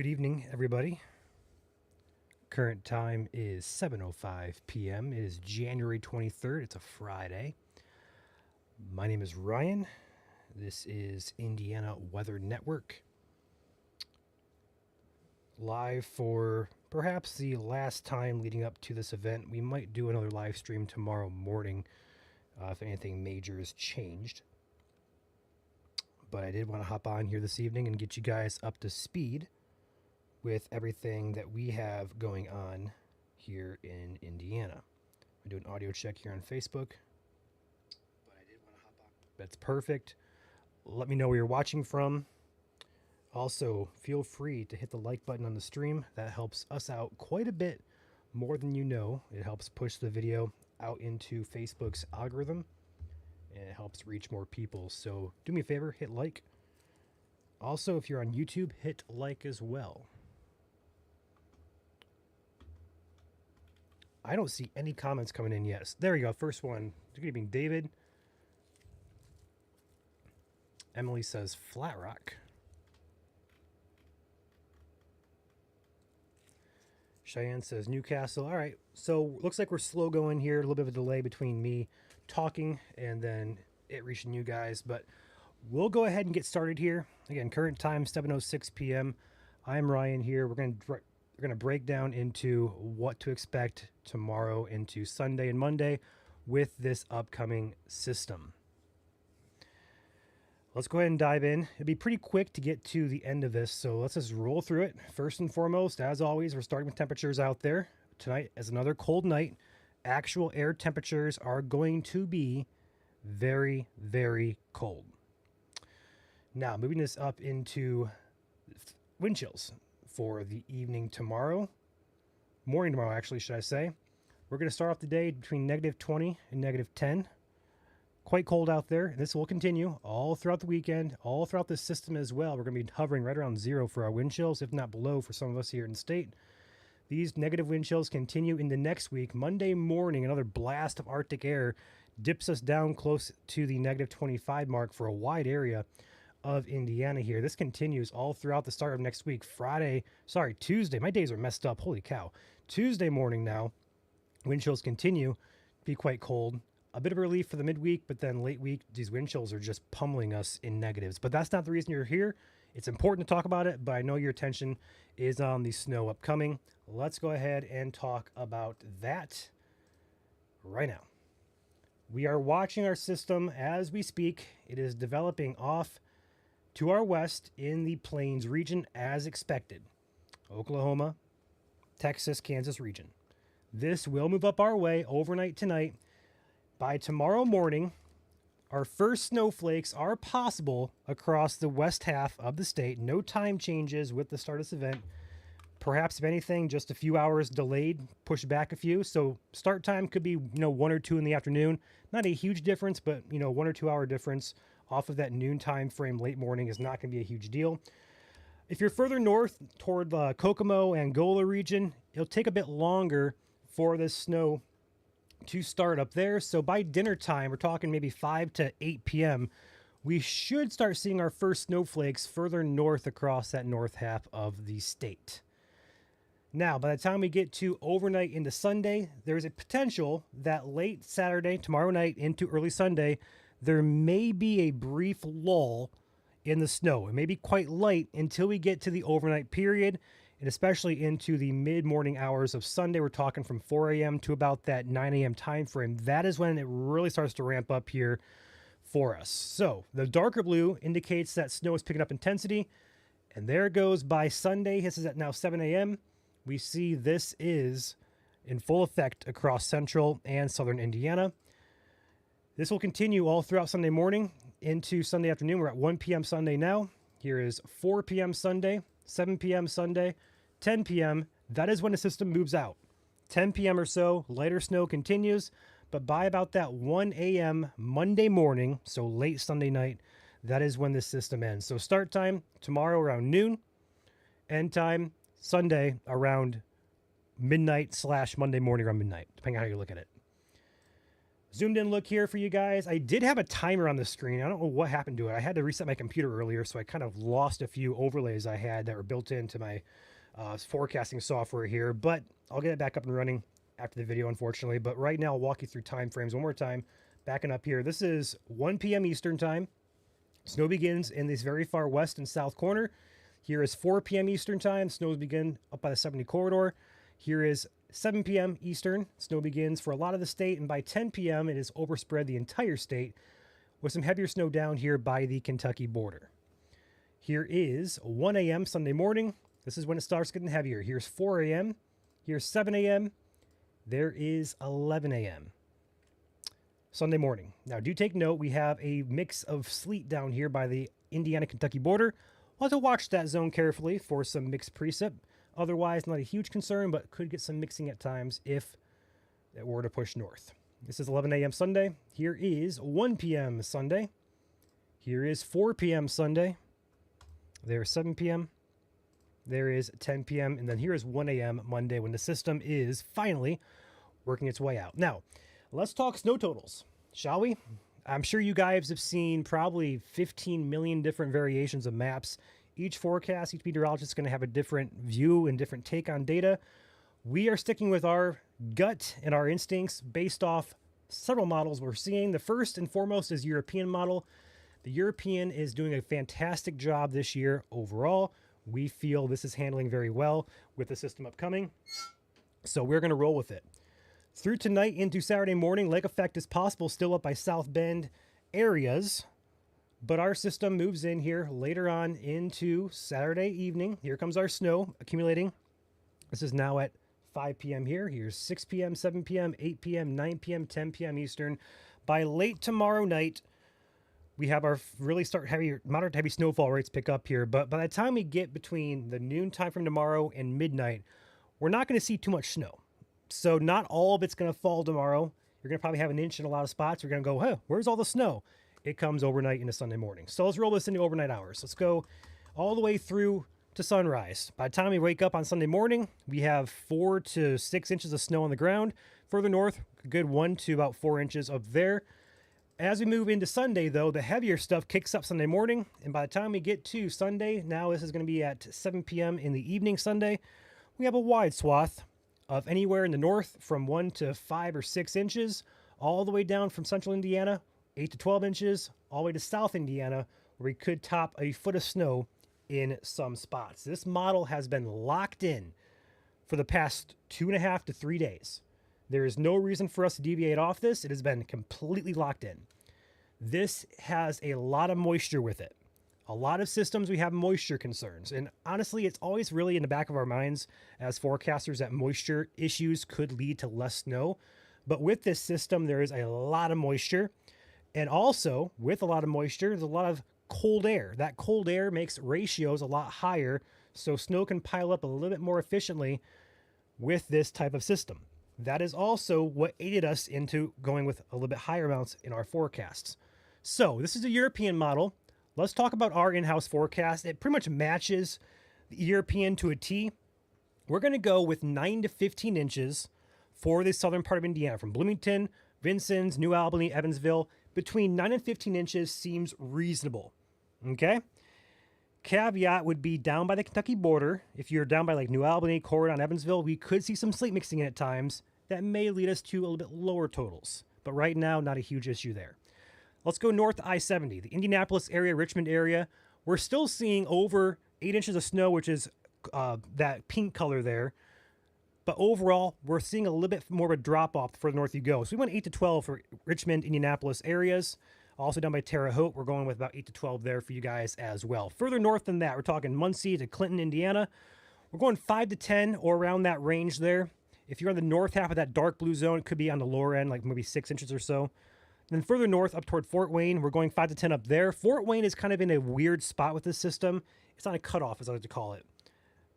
Good evening, everybody. Current time is 7:05 p.m. It is January 23rd. It's a Friday. My name is Ryan. This is Indiana Weather Network. Live for perhaps the last time leading up to this event. We might do another live stream tomorrow morning if anything major has changed. But I did want to hop on here this evening and get you guys up to speed with everything that we have going on here in Indiana. I do an audio check here on Facebook. But I did want to hop on. That's perfect. Let me know where you're watching from. Also, feel free to hit the like button on the stream. That helps us out quite a bit more than you know. It helps push the video out into Facebook's algorithm, and it helps reach more people. So do me a favor, hit like. Also, if you're on YouTube, hit like as well. I don't see any comments coming in yet. There we go. First one. Good evening, David. Emily says Flat Rock. Cheyenne says Newcastle. All right. So looks like we're slow going here. A little bit of a delay between me talking and then it reaching you guys. But we'll go ahead and get started here. Again, current time 7:06 p.m. I'm Ryan here. We're going to break down into what to expect tomorrow into Sunday and Monday with this upcoming system. Let's go ahead and dive in. It'll be pretty quick to get to the end of this, so let's just roll through it. First and foremost, as always, we're starting with temperatures out there. Tonight is another cold night. Actual air temperatures are going to be very, very cold. Now, moving this up into wind chills for the morning tomorrow, actually, should I say. We're going to start off the day between -20 and -10. Quite cold out there. This will continue all throughout the weekend, all throughout the system as well. We're going to be hovering right around 0 for our wind chills, if not below for some of us here in the state. These negative wind chills continue into next week. Monday morning, another blast of Arctic air dips us down close to the -25 mark for a wide area of Indiana here. This continues all throughout the start of next week. Tuesday. My days are messed up. Holy cow. Tuesday morning now, wind chills continue to be quite cold. A bit of relief for the midweek, but then late week, these wind chills are just pummeling us in negatives. But that's not the reason you're here. It's important to talk about it, but I know your attention is on the snow upcoming. Let's go ahead and talk about that right now. We are watching our system as we speak. It is developing off to our west in the Plains region as expected. Oklahoma, Texas, Kansas region. This will move up our way overnight tonight. By tomorrow morning, our first snowflakes are possible across the west half of the state. No time changes with the start of this event. Perhaps, if anything, just a few hours delayed, pushed back a few. So start time could be 1 or 2 in the afternoon. Not a huge difference, but 1 or 2 hour difference off of that noon time frame late morning is not going to be a huge deal. If you're further north toward the Kokomo, Angola region, it'll take a bit longer for this snow to start up there. So by dinner time, we're talking maybe 5 to 8 p.m., we should start seeing our first snowflakes further north across that north half of the state. Now, by the time we get to overnight into Sunday, there's a potential that late Saturday, tomorrow night into early Sunday, there may be a brief lull in the snow. It may be quite light until we get to the overnight period, and especially into the mid-morning hours of Sunday. We're talking from 4 a.m. to about that 9 a.m. time frame. That is when it really starts to ramp up here for us. So the darker blue indicates that snow is picking up intensity, and there it goes by Sunday. This is at now 7 a.m. We see this is in full effect across central and southern Indiana. This will continue all throughout Sunday morning into Sunday afternoon. We're at 1 p.m. Sunday now. Here is 4 p.m. Sunday, 7 p.m. Sunday, 10 p.m. That is when the system moves out. 10 p.m. or so, lighter snow continues, but by about that 1 a.m. Monday morning, so late Sunday night, that is when the system ends. So start time tomorrow around noon, end time Sunday around midnight / Monday morning around midnight, depending on how you look at it. Zoomed in look here for you guys. I did have a timer on the screen. I don't know what happened to it. I had to reset my computer earlier, so I kind of lost a few overlays I had that were built into my forecasting software here, but I'll get it back up and running after the video, unfortunately. But right now, I'll walk you through time frames one more time. Backing up here, this is 1 p.m. Eastern time. Snow begins in this very far west and south corner. Here is 4 p.m. Eastern time. Snows begin up by the 70 corridor. Here is 7 p.m. Eastern. Snow begins for a lot of the state, and by 10 p.m. it is overspread the entire state with some heavier snow down here by the Kentucky border. Here is 1 a.m. Sunday morning. This is when it starts getting heavier. Here's 4 a.m. Here's 7 a.m. There is 11 a.m. Sunday morning. Now, do take note, we have a mix of sleet down here by the Indiana-Kentucky border. We'll have to watch that zone carefully for some mixed precip. Otherwise, not a huge concern, but could get some mixing at times if it were to push north. This is 11 a.m. Sunday. Here is 1 p.m. Sunday. Here is 4 p.m. Sunday. There's 7 p.m. There is 10 p.m. And then here is 1 a.m. Monday when the system is finally working its way out. Now, let's talk snow totals, shall we? I'm sure you guys have seen probably 15 million different variations of maps. Each forecast, each meteorologist is going to have a different view and different take on data. We are sticking with our gut and our instincts based off several models we're seeing. The first and foremost is European model. The European is doing a fantastic job this year overall. We feel this is handling very well with the system upcoming. So we're going to roll with it. Through tonight into Saturday morning, lake effect is possible still up by South Bend areas. But our system moves in here later on into Saturday evening. Here comes our snow accumulating. This is now at 5 p.m. here. Here's 6 p.m., 7 p.m., 8 p.m., 9 p.m., 10 p.m. Eastern. By late tomorrow night, we have our really moderate heavy snowfall rates pick up here. But by the time we get between the noon time from tomorrow and midnight, we're not going to see too much snow. So not all of it's going to fall tomorrow. You're going to probably have an inch in a lot of spots. You're going to go, huh, where's all the snow? It comes overnight into Sunday morning. So let's roll this into overnight hours. Let's go all the way through to sunrise. By the time we wake up on Sunday morning, we have 4 to 6 inches of snow on the ground. Further north, a good 1 to about 4 inches up there. As we move into Sunday, though, the heavier stuff kicks up Sunday morning. And by the time we get to Sunday, now this is going to be at 7 p.m. in the evening Sunday, we have a wide swath of anywhere in the north from 1 to 5 or 6 inches, all the way down from central Indiana, 8 to 12 inches, all the way to South Indiana, where we could top a foot of snow in some spots. This model has been locked in for the past 2.5 to 3 days. There is no reason for us to deviate off this. It has been completely locked in. This has a lot of moisture with it. A lot of systems, we have moisture concerns. And honestly, it's always really in the back of our minds as forecasters that moisture issues could lead to less snow. But with this system, there is a lot of moisture. And also, with a lot of moisture, there's a lot of cold air. That cold air makes ratios a lot higher, so snow can pile up a little bit more efficiently with this type of system. That is also what aided us into going with a little bit higher amounts in our forecasts. So, this is a European model. Let's talk about our in-house forecast. It pretty much matches the European to a T. We're going to go with 9 to 15 inches for the southern part of Indiana, from Bloomington, Vincennes, New Albany, Evansville. Between 9 and 15 inches seems reasonable. Okay? Caveat would be down by the Kentucky border. If you're down by like New Albany, Corydon, Evansville, we could see some sleet mixing in at times. That may lead us to a little bit lower totals. But right now, not a huge issue there. Let's go north to I-70, the Indianapolis area, Richmond area. We're still seeing over 8 inches of snow, which is that pink color there. But overall, we're seeing a little bit more of a drop-off the further north you go. So we went 8 to 12 for Richmond, Indianapolis areas. Also down by Terre Haute, we're going with about 8 to 12 there for you guys as well. Further north than that, we're talking Muncie to Clinton, Indiana. We're going 5 to 10 or around that range there. If you're on the north half of that dark blue zone, it could be on the lower end, like maybe 6 inches or so. Then further north up toward Fort Wayne, we're going 5 to 10 up there. Fort Wayne is kind of in a weird spot with this system. It's on a cutoff, as I like to call it.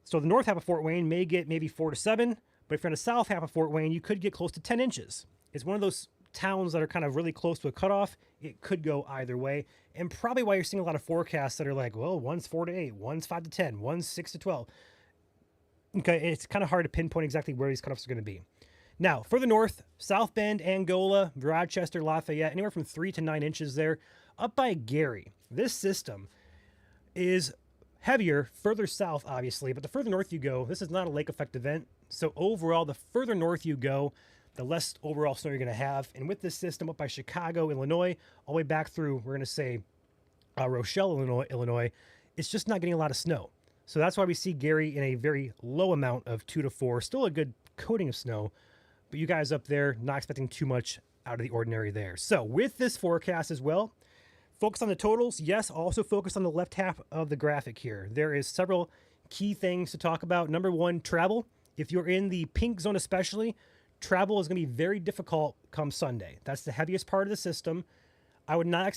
So the north half of Fort Wayne may get maybe 4 to 7, but if you're on the south half of Fort Wayne, you could get close to 10 inches. It's one of those towns that are kind of really close to a cutoff. It could go either way, and probably why you're seeing a lot of forecasts that are like, well, one's 4 to 8, one's 5 to 10, one's 6 to 12. Okay, it's kind of hard to pinpoint exactly where these cutoffs are going to be. Now, further north, South Bend, Angola, Rochester, Lafayette, anywhere from 3 to 9 inches there. Up by Gary, this system is heavier further south, obviously, but the further north you go, this is not a lake effect event. So overall, the further north you go, the less overall snow you're going to have. And with this system up by Chicago, Illinois, all the way back through, we're going to say Rochelle, Illinois, it's just not getting a lot of snow. So that's why we see Gary in a very low amount of 2 to 4, still a good coating of snow, but you guys up there, not expecting too much out of the ordinary there. So with this forecast as well, focus on the totals. Yes, also focus on the left half of the graphic here. There is several key things to talk about. Number one, travel. If you're in the pink zone especially, travel is going to be very difficult come Sunday. That's the heaviest part of the system. I would not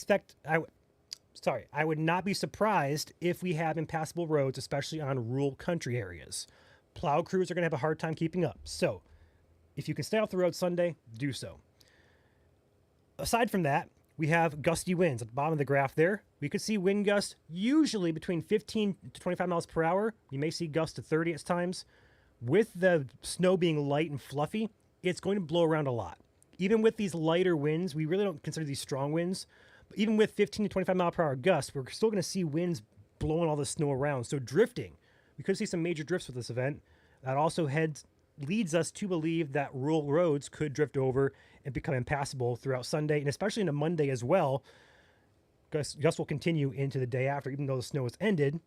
be surprised if we have impassable roads, especially on rural country areas. Plow crews are going to have a hard time keeping up. So if you can stay off the road Sunday, do so. Aside from that, we have gusty winds at the bottom of the graph there. We could see wind gusts usually between 15 to 25 miles per hour. You may see gusts to 30 at times. With the snow being light and fluffy, it's going to blow around a lot. Even with these lighter winds, we really don't consider these strong winds. But even with 15 to 25 mile per hour gusts, we're still going to see winds blowing all the snow around. So drifting, we could see some major drifts with this event. That also leads us to believe that rural roads could drift over and become impassable throughout Sunday, and especially into Monday as well. Gusts will continue into the day after, even though the snow has ended,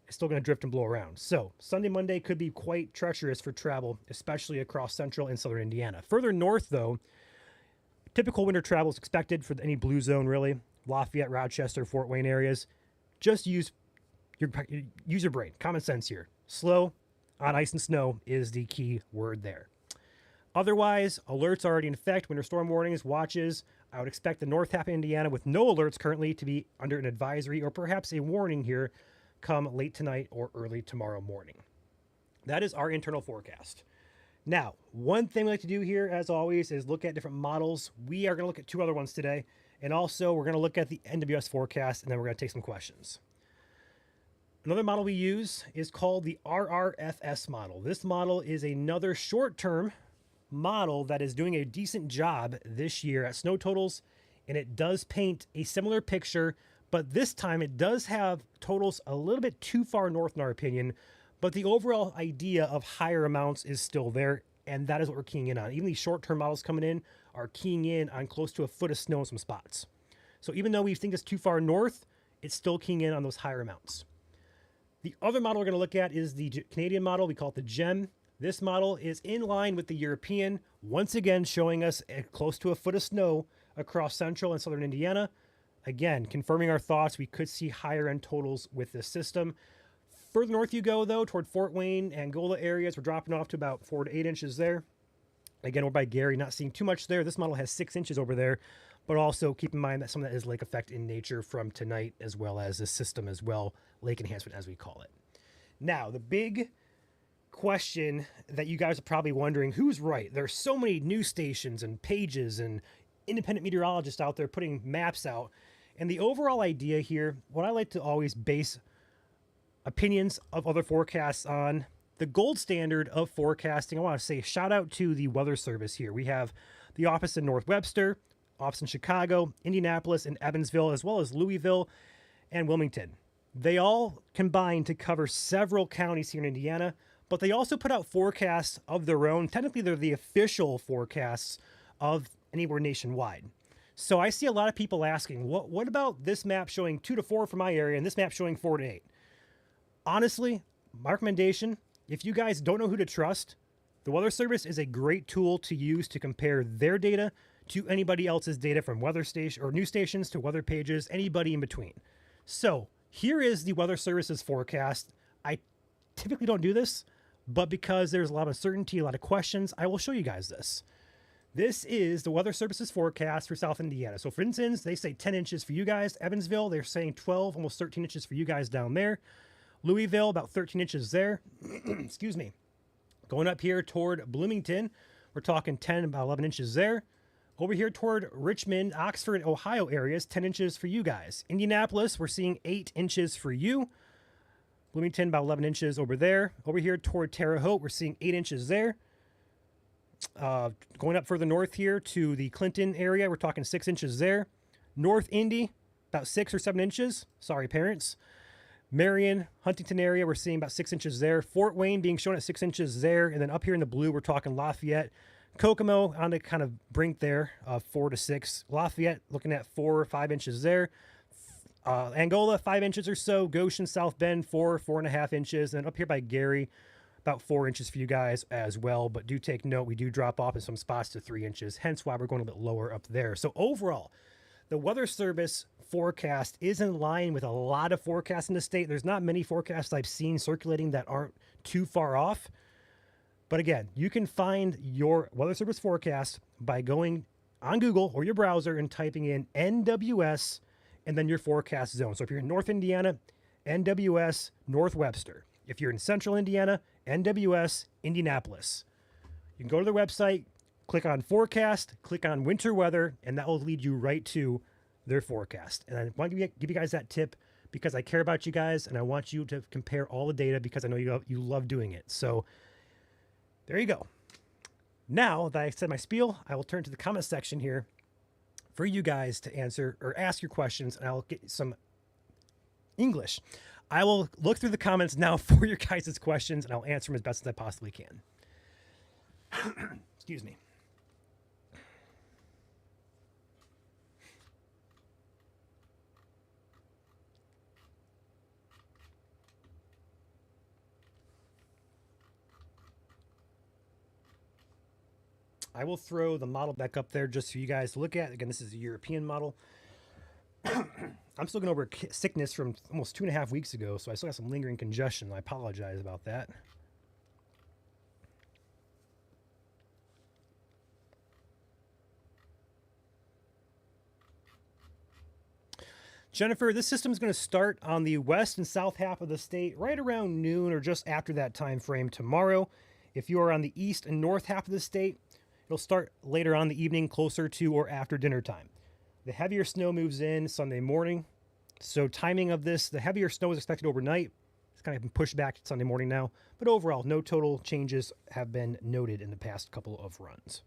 it's still going to drift and blow around. So Sunday, Monday could be quite treacherous for travel, especially across central and southern Indiana. Further north, though, typical winter travel is expected for any blue zone, really. Lafayette, Rochester, Fort Wayne areas. Just use your brain. Common sense here. Slow on ice and snow is the key word there. Otherwise, alerts are already in effect. Winter storm warnings, watches. I would expect the north half of Indiana with no alerts currently to be under an advisory or perhaps a warning here come late tonight or early tomorrow morning. That is our internal forecast. Now, one thing we like to do here, as always, is look at different models. We are going to look at 2 other ones today. And also, we're going to look at the NWS forecast, and then we're going to take some questions. Another model we use is called the RRFS model. This model is another short-term model that is doing a decent job this year at snow totals, and it does paint a similar picture, but this time it does have totals a little bit too far north in our opinion, but the overall idea of higher amounts is still there, and that is what we're keying in on. Even these short-term models coming in are keying in on close to a foot of snow in some spots. So even though we think it's too far north, it's still keying in on those higher amounts. The other model we're going to look at is the Canadian model. We call it the GEM. This model is in line with the European, once again showing us close to a foot of snow across central and southern Indiana. Again, confirming our thoughts, we could see higher end totals with this system. Further north you go, though, toward Fort Wayne, Angola areas, we're dropping off to about 4 to 8 inches there. Again, we're by Gary, not seeing too much there. This model has 6 inches over there, but also keep in mind that some of that is lake effect in nature from tonight, as well as this system as well, lake enhancement as we call it. Now, the big question that you guys are probably wondering, who's right? There's so many news stations and pages and independent meteorologists out there putting maps out. And the overall idea here, what I like to always base opinions of other forecasts on, the gold standard of forecasting, I want to say shout out to the Weather Service here. We have the office in North Webster, office in Chicago, Indianapolis, and Evansville, as well as Louisville and Wilmington. They all combine to cover several counties here in Indiana, but they also put out forecasts of their own. Technically, they're the official forecasts of anywhere nationwide. So I see a lot of people asking, what about this map showing 2 to 4 for my area and this map showing 4 to 8? Honestly, my recommendation, if you guys don't know who to trust, the Weather Service is a great tool to use to compare their data to anybody else's data, from weather station or news stations to weather pages, anybody in between. So here is the Weather Service's forecast. I typically don't do this, but because there's a lot of uncertainty, a lot of questions, I will show you guys this. This is the Weather Service's forecast for South Indiana. So for instance, they say 10 inches for you guys. Evansville, they're saying 12, almost 13 inches for you guys down there. Louisville, about 13 inches there. Excuse me. Going up here toward Bloomington, we're talking 10, about 11 inches there. Over here toward Richmond, Oxford, Ohio areas, 10 inches for you guys. Indianapolis, we're seeing 8 inches for you. Bloomington, about 11 inches over there. Over here toward Terre Haute, we're seeing 8 inches there. Going up further north here to the Clinton area, we're talking 6 inches there. North Indy, about 6 or 7 inches. Sorry, parents. Marion, Huntington area, we're seeing about 6 inches there. Fort Wayne being shown at 6 inches there. And then up here in the blue, we're talking Lafayette. Kokomo on the kind of brink there, 4 to 6. Lafayette looking at 4 or 5 inches there. Angola, 5 inches or so. Goshen, South Bend, 4.5 inches. And up here by Gary, about 4 inches for you guys as well. But do take note, we do drop off in some spots to 3 inches, hence why we're going a bit lower up there. So overall, the Weather Service forecast is in line with a lot of forecasts in the state. There's not many forecasts I've seen circulating that aren't too far off. But again, you can find your Weather Service forecast by going on Google or your browser and typing in NWS and then your forecast zone. So if you're in North Indiana, NWS North Webster. If you're in Central Indiana, NWS Indianapolis. You can go to their website, click on forecast, click on winter weather, and that will lead you right to their forecast. And I want to give you guys that tip because I care about you guys and I want you to compare all the data because I know you love doing it. So there you go. Now that I said my spiel, I will turn to the comment section here for you guys to answer or ask your questions, and I'll get some English. I will look through the comments now for your guys' questions, and I'll answer them as best as I possibly can. Excuse me. I will throw the model back up there just for you guys to look at. Again, this is a European model. I'm still getting over sickness from almost 2.5 weeks ago, so I still got some lingering congestion. I apologize about that. Jennifer, this system is going to start on the west and south half of the state right around noon or just after that time frame tomorrow. If you are on the east and north half of the state, it'll start later on the evening, closer to or after dinner time. The heavier snow moves in Sunday morning. So timing of this, the heavier snow is expected overnight. It's kind of been pushed back to Sunday morning now. But overall, no total changes have been noted in the past couple of runs.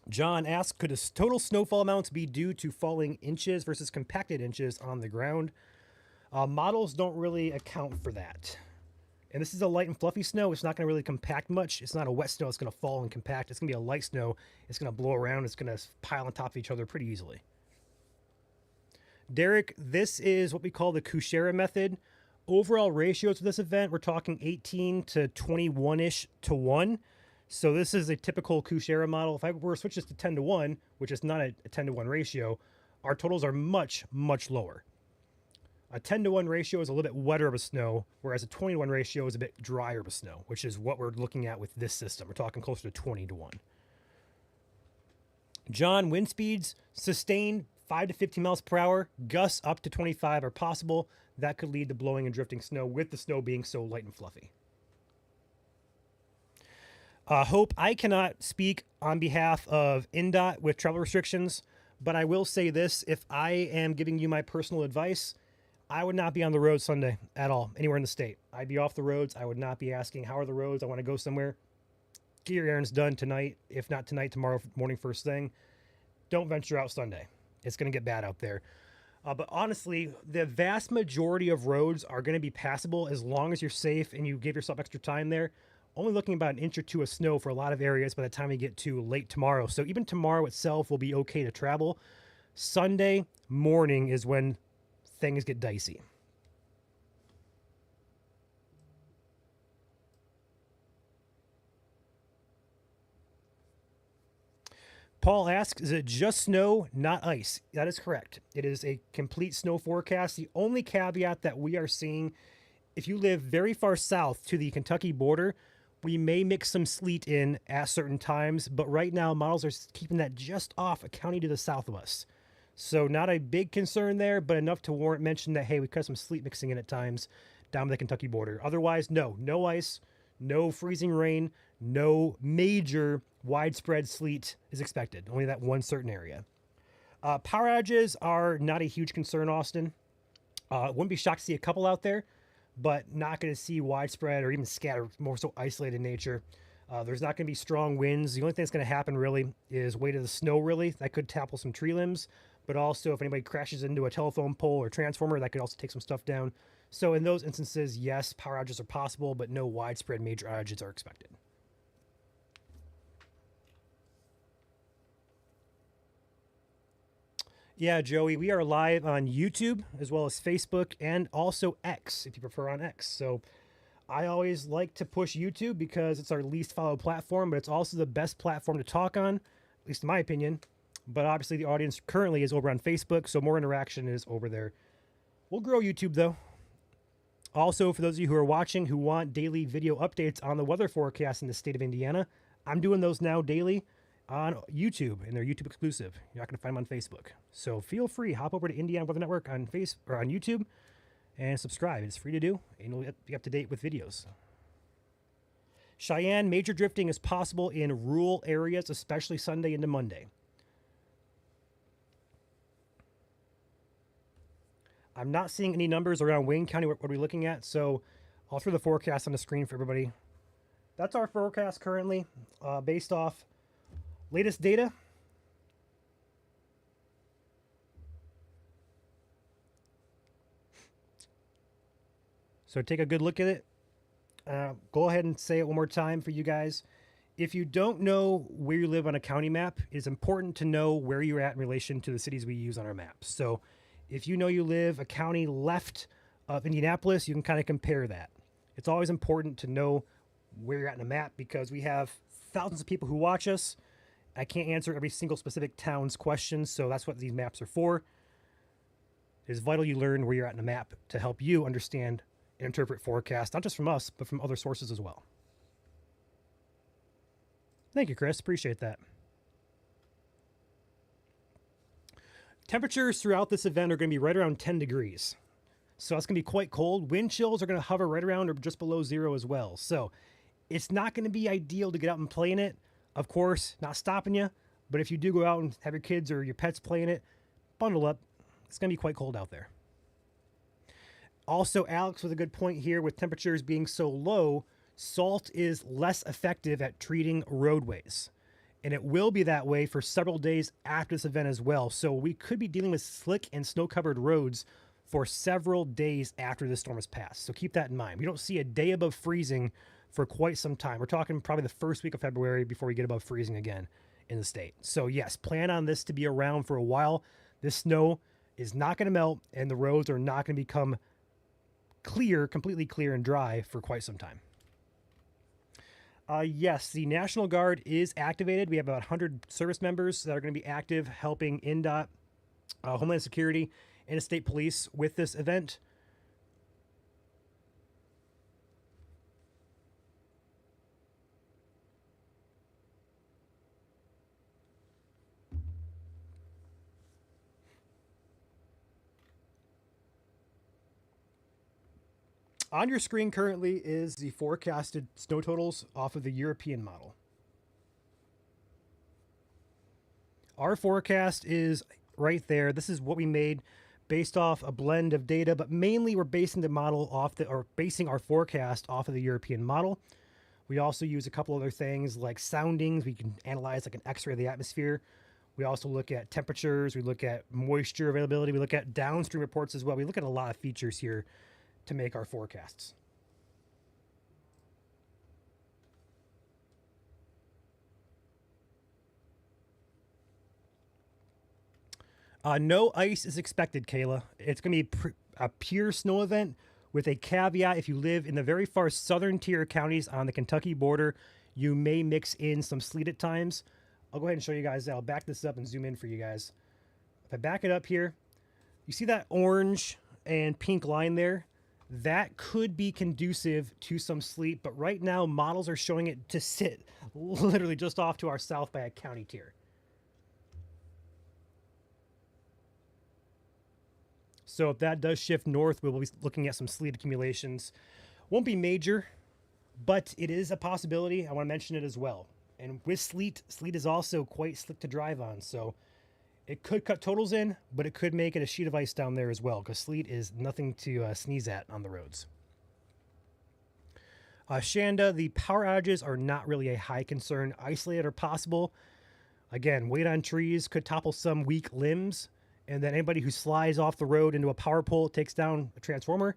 John asks, could total snowfall amounts be due to falling inches versus compacted inches on the ground? Models don't really account for that. And this is a light and fluffy snow. It's not going to really compact much. It's not a wet snow. It's going to fall and compact. It's going to be a light snow. It's going to blow around. It's going to pile on top of each other pretty easily. Derek, this is what we call the Kuchera method. Overall ratios for this event, we're talking 18 to 21-ish to 1. So this is a typical Kuchera model. If I were to switch this to 10 to 1, which is not a 10 to 1 ratio, our totals are much, much lower. A 10 to 1 ratio is a little bit wetter of a snow, whereas a 20 to 1 ratio is a bit drier of a snow, which is what we're looking at with this system. We're talking closer to 20 to 1. John, wind speeds sustained 5 to 15 miles per hour, gusts up to 25 are possible. That could lead to blowing and drifting snow with the snow being so light and fluffy. Hope, I cannot speak on behalf of INDOT with travel restrictions, but I will say this. If I am giving you my personal advice, I would not be on the road Sunday at all, anywhere in the state. I'd be off the roads. I would not be asking, how are the roads? I want to go somewhere. Get your errands done tonight. If not tonight, tomorrow morning first thing. Don't venture out Sunday. It's going to get bad out there. But honestly, the vast majority of roads are going to be passable as long as you're safe and you give yourself extra time there. Only looking about an inch or two of snow for a lot of areas by the time we get to late tomorrow. So even tomorrow itself will be okay to travel. Sunday morning is when things get dicey. Paul asks, is it just snow, not ice? That is correct. It is a complete snow forecast. The only caveat that we are seeing, if you live very far south to the Kentucky border, we may mix some sleet in at certain times, but right now models are keeping that just off a county to the south of us. So not a big concern there, but enough to warrant mention that, hey, we got some sleet mixing in at times down the Kentucky border. Otherwise, no ice, no freezing rain, no major widespread sleet is expected. Only that one certain area. Power outages are not a huge concern, Austin. Wouldn't be shocked to see a couple out there, but not going to see widespread or even scattered, more so isolated nature. There's not going to be strong winds. The only thing that's going to happen really is weight of the snow, really. That could topple some tree limbs, but also if anybody crashes into a telephone pole or transformer, that could also take some stuff down. So in those instances, yes, power outages are possible, but no widespread major outages are expected. Yeah, Joey, we are live on YouTube as well as Facebook and also X if you prefer on X. So I always like to push YouTube because it's our least followed platform, but it's also the best platform to talk on, at least in my opinion. But obviously, the audience currently is over on Facebook, so more interaction is over there. We'll grow YouTube though. Also, for those of you who are watching who want daily video updates on the weather forecast in the state of Indiana, I'm doing those now daily on YouTube, and they're YouTube exclusive. You're not going to find them on Facebook. So feel free, hop over to Indiana Weather Network on on YouTube and subscribe. It's free to do, and you'll be up to date with videos. Cheyenne, major drifting is possible in rural areas, especially Sunday into Monday. I'm not seeing any numbers around Wayne County. What are we looking at? So I'll throw the forecast on the screen for everybody. That's our forecast currently, based off latest data. So take a good look at it. Go ahead and say it one more time for you guys. If you don't know where you live on a county map, it's important to know where you're at in relation to the cities we use on our maps. So if you know you live a county left of Indianapolis, you can kind of compare that. It's always important to know where you're at in the map because we have thousands of people who watch us. I can't answer every single specific town's questions, so that's what these maps are for. It is vital you learn where you're at in the map to help you understand and interpret forecasts, not just from us, but from other sources as well. Thank you, Chris. Appreciate that. Temperatures throughout this event are going to be right around 10 degrees. So that's going to be quite cold. Wind chills are going to hover right around or just below zero as well. So it's not going to be ideal to get out and play in it. Of course, not stopping you. But if you do go out and have your kids or your pets play in it, bundle up. It's going to be quite cold out there. Also, Alex with a good point here with temperatures being so low, salt is less effective at treating roadways. And it will be that way for several days after this event as well. So we could be dealing with slick and snow-covered roads for several days after this storm has passed. So keep that in mind. We don't see a day above freezing for quite some time. We're talking probably the first week of February before we get above freezing again in the state. So yes, plan on this to be around for a while. This snow is not going to melt and the roads are not going to become clear, completely clear and dry for quite some time. Yes, the National Guard is activated. We have about 100 service members that are going to be active helping INDOT, Homeland Security, and the state police with this event. On your screen currently is the forecasted snow totals off of the European model. Our forecast is right there. This is what we made based off a blend of data, but mainly we're basing the model off basing our forecast off of the European model. We also use a couple other things like soundings. We can analyze like an X-ray of the atmosphere. We also look at temperatures. We look at moisture availability. We look at downstream reports as well. We look at a lot of features here to make our forecasts. No ice is expected, Kayla. It's going to be a pure snow event with a caveat. If you live in the very far southern tier counties on the Kentucky border, you may mix in some sleet at times. I'll go ahead and show you guys that. I'll back this up and zoom in for you guys. If I back it up here, you see that orange and pink line there? That could be conducive to some sleet, but right now models are showing it to sit literally just off to our south by a county tier. So if that does shift north, we'll be looking at some sleet accumulations. Won't be major, but it is a possibility. I want to mention it as well. And with sleet, sleet is also quite slick to drive on. So it could cut totals in, but it could make it a sheet of ice down there as well, because sleet is nothing to sneeze at on the roads. Shanda, the power outages are not really a high concern. Isolated are possible. Again, weight on trees could topple some weak limbs, and then anybody who slides off the road into a power pole takes down a transformer.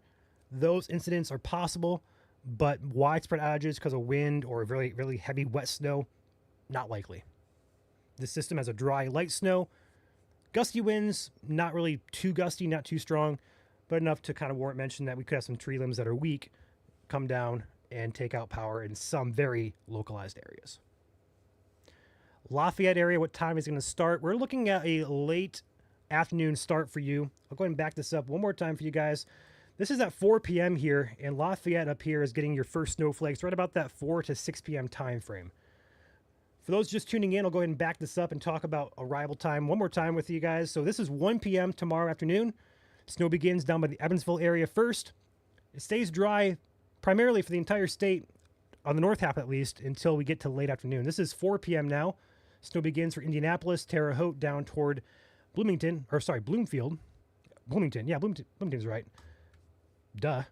Those incidents are possible, but widespread outages because of wind or really, really heavy wet snow, not likely. The system has a dry, light snow. Gusty winds, not really too gusty, not too strong, but enough to kind of warrant mention that we could have some tree limbs that are weak come down and take out power in some very localized areas. Lafayette area, what time is going to start? We're looking at a late afternoon start for you. I'll go ahead and back this up one more time for you guys. This is at 4 p.m. here, and Lafayette up here is getting your first snowflakes right about that 4 to 6 p.m. time frame. For those just tuning in, I'll go ahead and back this up and talk about arrival time one more time with you guys. So this is 1 p.m. tomorrow afternoon. Snow begins down by the Evansville area first. It stays dry primarily for the entire state, on the north half at least, until we get to late afternoon. This is 4 p.m. now. Snow begins for Indianapolis, Terre Haute, down toward Bloomington. Bloomington. Yeah, Bloomington's right. Duh.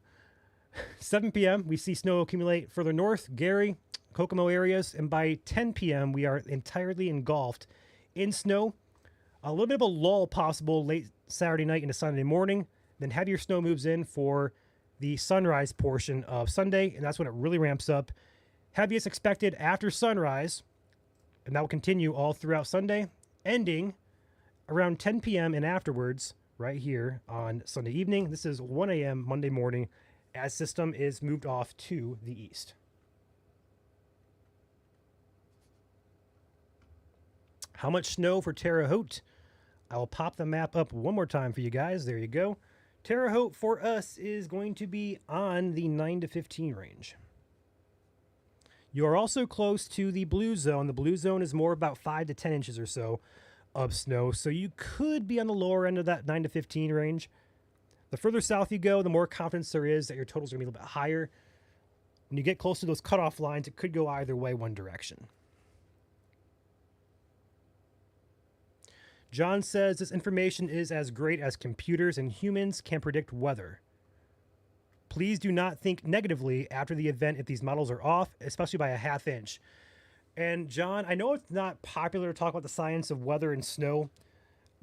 7 p.m., we see snow accumulate further north, Gary, Kokomo areas, and by 10 p.m., we are entirely engulfed in snow. A little bit of a lull possible late Saturday night into Sunday morning. Then heavier snow moves in for the sunrise portion of Sunday, and that's when it really ramps up. Heaviest expected after sunrise, and that will continue all throughout Sunday, ending around 10 p.m. and afterwards right here on Sunday evening. This is 1 a.m. Monday morning as system is moved off to the east. How much snow for Terre Haute? I will pop the map up one more time for you guys. There you go. Terre Haute for us is going to be on the 9 to 15 range. You are also close to the blue zone. The blue zone is more about 5 to 10 inches or so of snow, so you could be on the lower end of that 9 to 15 range. The further south you go, the more confidence there is that your totals are going to be a little bit higher. When you get close to those cutoff lines, it could go either way, one direction. John says this information is as great as computers and humans can predict weather. Please do not think negatively after the event if these models are off, especially by a half inch. And John, I know it's not popular to talk about the science of weather and snow,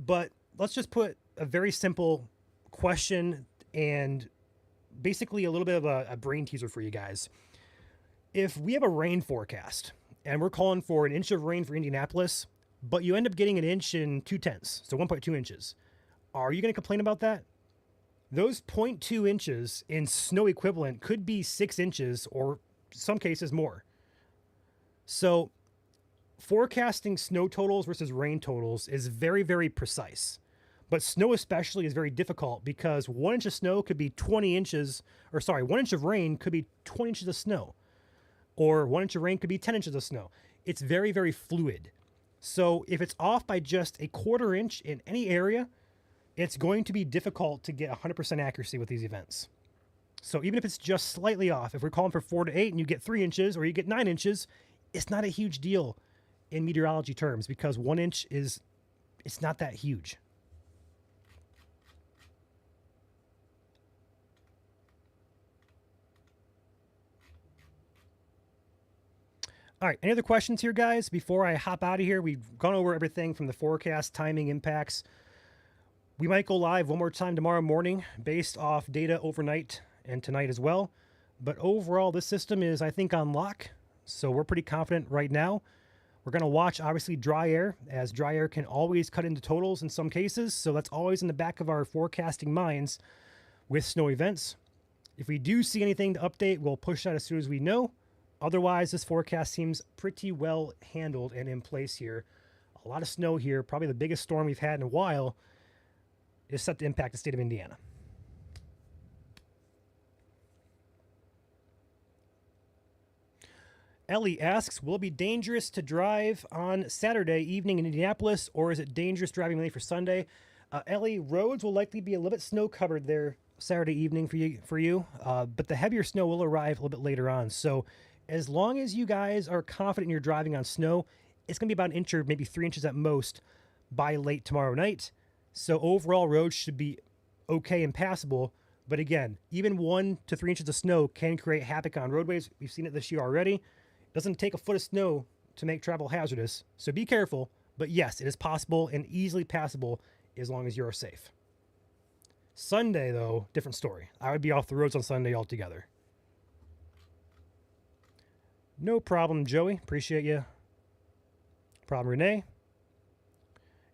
but let's just put a very simple question and basically a little bit of a brain teaser for you guys. If we have a rain forecast and we're calling for an inch of rain for Indianapolis, but you end up getting an inch and 2/10, so 1.2 inches, are you going to complain about that? Those 0.2 inches in snow equivalent could be 6 inches or some cases more. So forecasting snow totals versus rain totals is very, very precise. But snow especially is very difficult because 1 inch of snow could be 20 inches, 1 inch of rain could be 20 inches of snow. Or 1 inch of rain could be 10 inches of snow. It's very, very fluid. So if it's off by just a 1/4 inch in any area, it's going to be difficult to get 100% accuracy with these events. So even if it's just slightly off, if we're calling for 4 to 8 and you get 3 inches or you get 9 inches, it's not a huge deal in meteorology terms because 1 inch it's not that huge. All right, any other questions here, guys? Before I hop out of here, we've gone over everything from the forecast, timing, impacts. We might go live one more time tomorrow morning based off data overnight and tonight as well. But overall, this system is, I think, on lock. So we're pretty confident right now. We're going to watch, obviously, dry air, as dry air can always cut into totals in some cases. So that's always in the back of our forecasting minds with snow events. If we do see anything to update, we'll push that as soon as we know. Otherwise, this forecast seems pretty well handled and in place here. A lot of snow here, probably the biggest storm we've had in a while, is set to impact the state of Indiana. Ellie asks, will it be dangerous to drive on Saturday evening in Indianapolis, or is it dangerous driving mainly for Sunday? Ellie, roads will likely be a little bit snow covered there Saturday evening for you, but the heavier snow will arrive a little bit later on. So as long as you guys are confident you're driving on snow, it's going to be about an inch or maybe 3 inches at most by late tomorrow night. So overall, roads should be okay and passable, But again, even 1 to 3 inches of snow can create havoc on roadways. We've seen it this year already. It doesn't take a foot of snow to make travel hazardous, so be careful. But yes, it is possible and easily passable as long as you're safe. Sunday, though, different story. I would be off the roads on Sunday altogether. No problem, Joey. Appreciate you. Problem, Renee.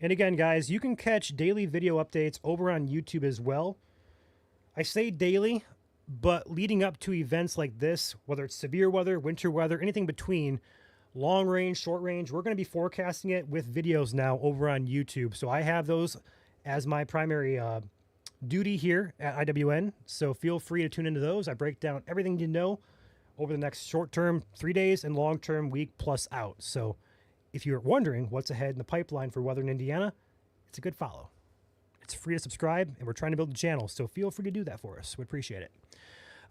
And again, guys, you can catch daily video updates over on YouTube as well. I say daily, but leading up to events like this, whether it's severe weather, winter weather, anything between, long range, short range, we're going to be forecasting it with videos now over on YouTube. So I have those as my primary duty here at IWN. So feel free to tune into those. I break down everything you know over the next short term, 3 days, and long term, week plus out. So if you're wondering what's ahead in the pipeline for weather in Indiana, it's a good follow. It's free to subscribe, and we're trying to build the channel, so feel free to do that for us. We appreciate it.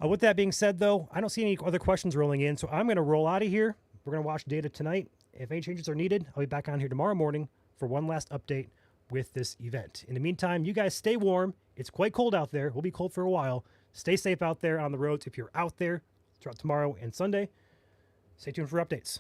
With that being said, though, I don't see any other questions rolling in, so I'm going to roll out of here. We're going to watch data tonight. If any changes are needed, I'll be back on here tomorrow morning for one last update with this event. In the meantime, you guys stay warm. It's quite cold out there. We'll be cold for a while. Stay safe out there on the roads if you're out there throughout tomorrow and Sunday. Stay tuned for updates.